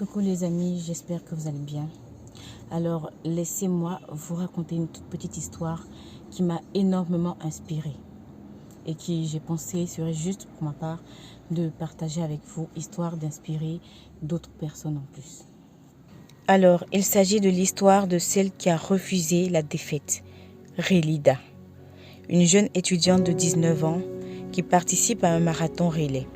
Coucou les amis, j'espère que vous allez bien. Alors, laissez-moi vous raconter une toute petite histoire qui m'a énormément inspirée et qui, j'ai pensé, serait juste pour ma part de partager avec vous, histoire d'inspirer d'autres personnes en plus. Alors, il s'agit de l'histoire de celle qui a refusé la défaite, Relida, une jeune étudiante de 19 ans qui participe à un marathon relais.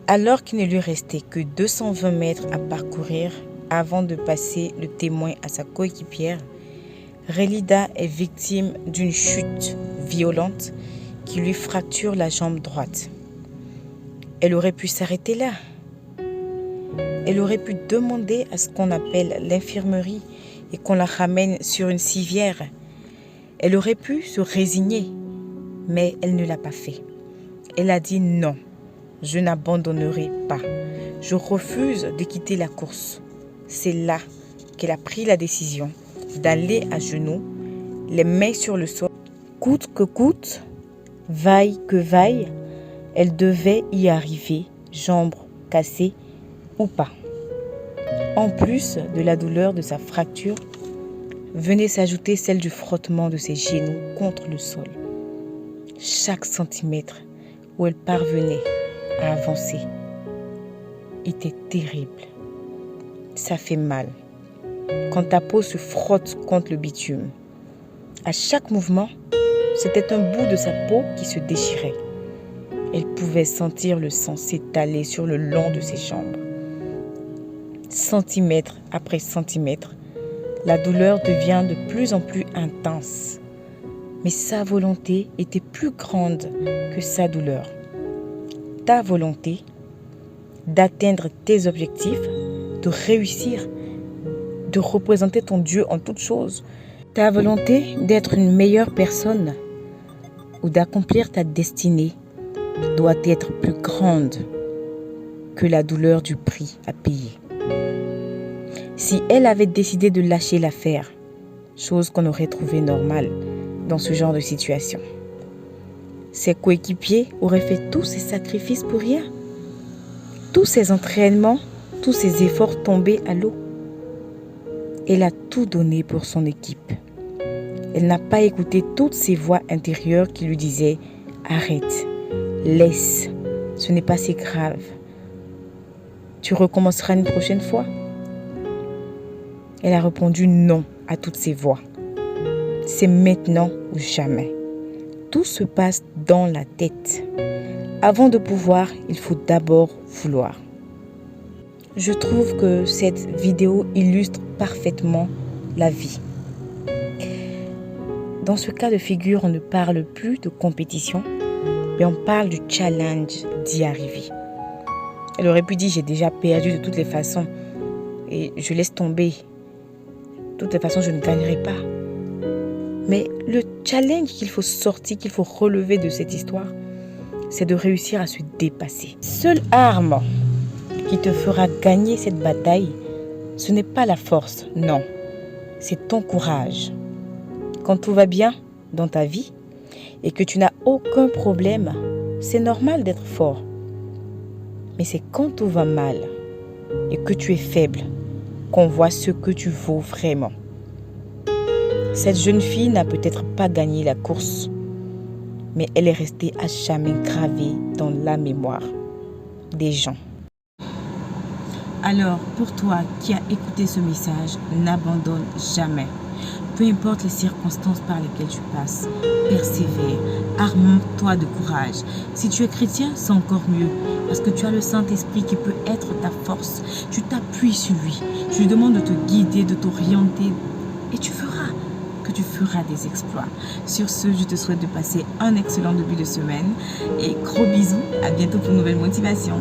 Alors qu'il ne lui restait que 220 mètres à parcourir avant de passer le témoin à sa coéquipière, Relida est victime d'une chute violente qui lui fracture la jambe droite. Elle aurait pu s'arrêter là. Elle aurait pu demander à ce qu'on appelle l'infirmerie et qu'on la ramène sur une civière. Elle aurait pu se résigner, mais elle ne l'a pas fait. Elle a dit non. Je n'abandonnerai pas. Je refuse de quitter la course. C'est là qu'elle a pris la décision d'aller à genoux, les mains sur le sol. Coûte que coûte, vaille que vaille, elle devait y arriver, jambes cassées ou pas. En plus de la douleur de sa fracture, venait s'ajouter celle du frottement de ses genoux contre le sol. Chaque centimètre où elle parvenait à avancer était terrible. Ça fait mal quand ta peau se frotte contre le bitume. À chaque mouvement, c'était un bout de sa peau qui se déchirait. Elle pouvait sentir le sang s'étaler sur le long de ses jambes. Centimètre après centimètre, la douleur devient de plus en plus intense. Mais sa volonté était plus grande que sa douleur. Ta volonté d'atteindre tes objectifs, de réussir, de représenter ton Dieu en toutes choses. Ta volonté d'être une meilleure personne ou d'accomplir ta destinée doit être plus grande que la douleur du prix à payer. Si elle avait décidé de lâcher l'affaire, chose qu'on aurait trouvée normale dans ce genre de situation, ses coéquipiers auraient fait tous ces sacrifices pour rien. Tous ces entraînements, tous ces efforts tombés à l'eau. Elle a tout donné pour son équipe. Elle n'a pas écouté toutes ces voix intérieures qui lui disaient « Arrête, laisse, ce n'est pas si grave. Tu recommenceras une prochaine fois ». Elle a répondu non à toutes ces voix. C'est maintenant ou jamais. Tout se passe dans la tête. Avant de pouvoir, il faut d'abord vouloir. Je trouve que cette vidéo illustre parfaitement la vie. Dans ce cas de figure, on ne parle plus de compétition, mais on parle du challenge d'y arriver. Elle aurait pu dire j'ai déjà perdu de toutes les façons et je laisse tomber. De toutes les façons, je ne gagnerai pas. Mais le challenge qu'il faut sortir, qu'il faut relever de cette histoire, c'est de réussir à se dépasser. Seule arme qui te fera gagner cette bataille, ce n'est pas la force, non. C'est ton courage. Quand tout va bien dans ta vie et que tu n'as aucun problème, c'est normal d'être fort. Mais c'est quand tout va mal et que tu es faible qu'on voit ce que tu vaux vraiment. Cette jeune fille n'a peut-être pas gagné la course, mais elle est restée à jamais gravée dans la mémoire des gens. Alors, pour toi qui as écouté ce message, n'abandonne jamais. Peu importe les circonstances par lesquelles tu passes, persévère, arme-toi de courage. Si tu es chrétien, c'est encore mieux, parce que tu as le Saint-Esprit qui peut être ta force. Tu t'appuies sur lui, tu lui demandes de te guider, de t'orienter, et tu feras des exploits. Sur ce, je te souhaite de passer un excellent début de semaine, et gros bisous, à bientôt pour une nouvelle motivation.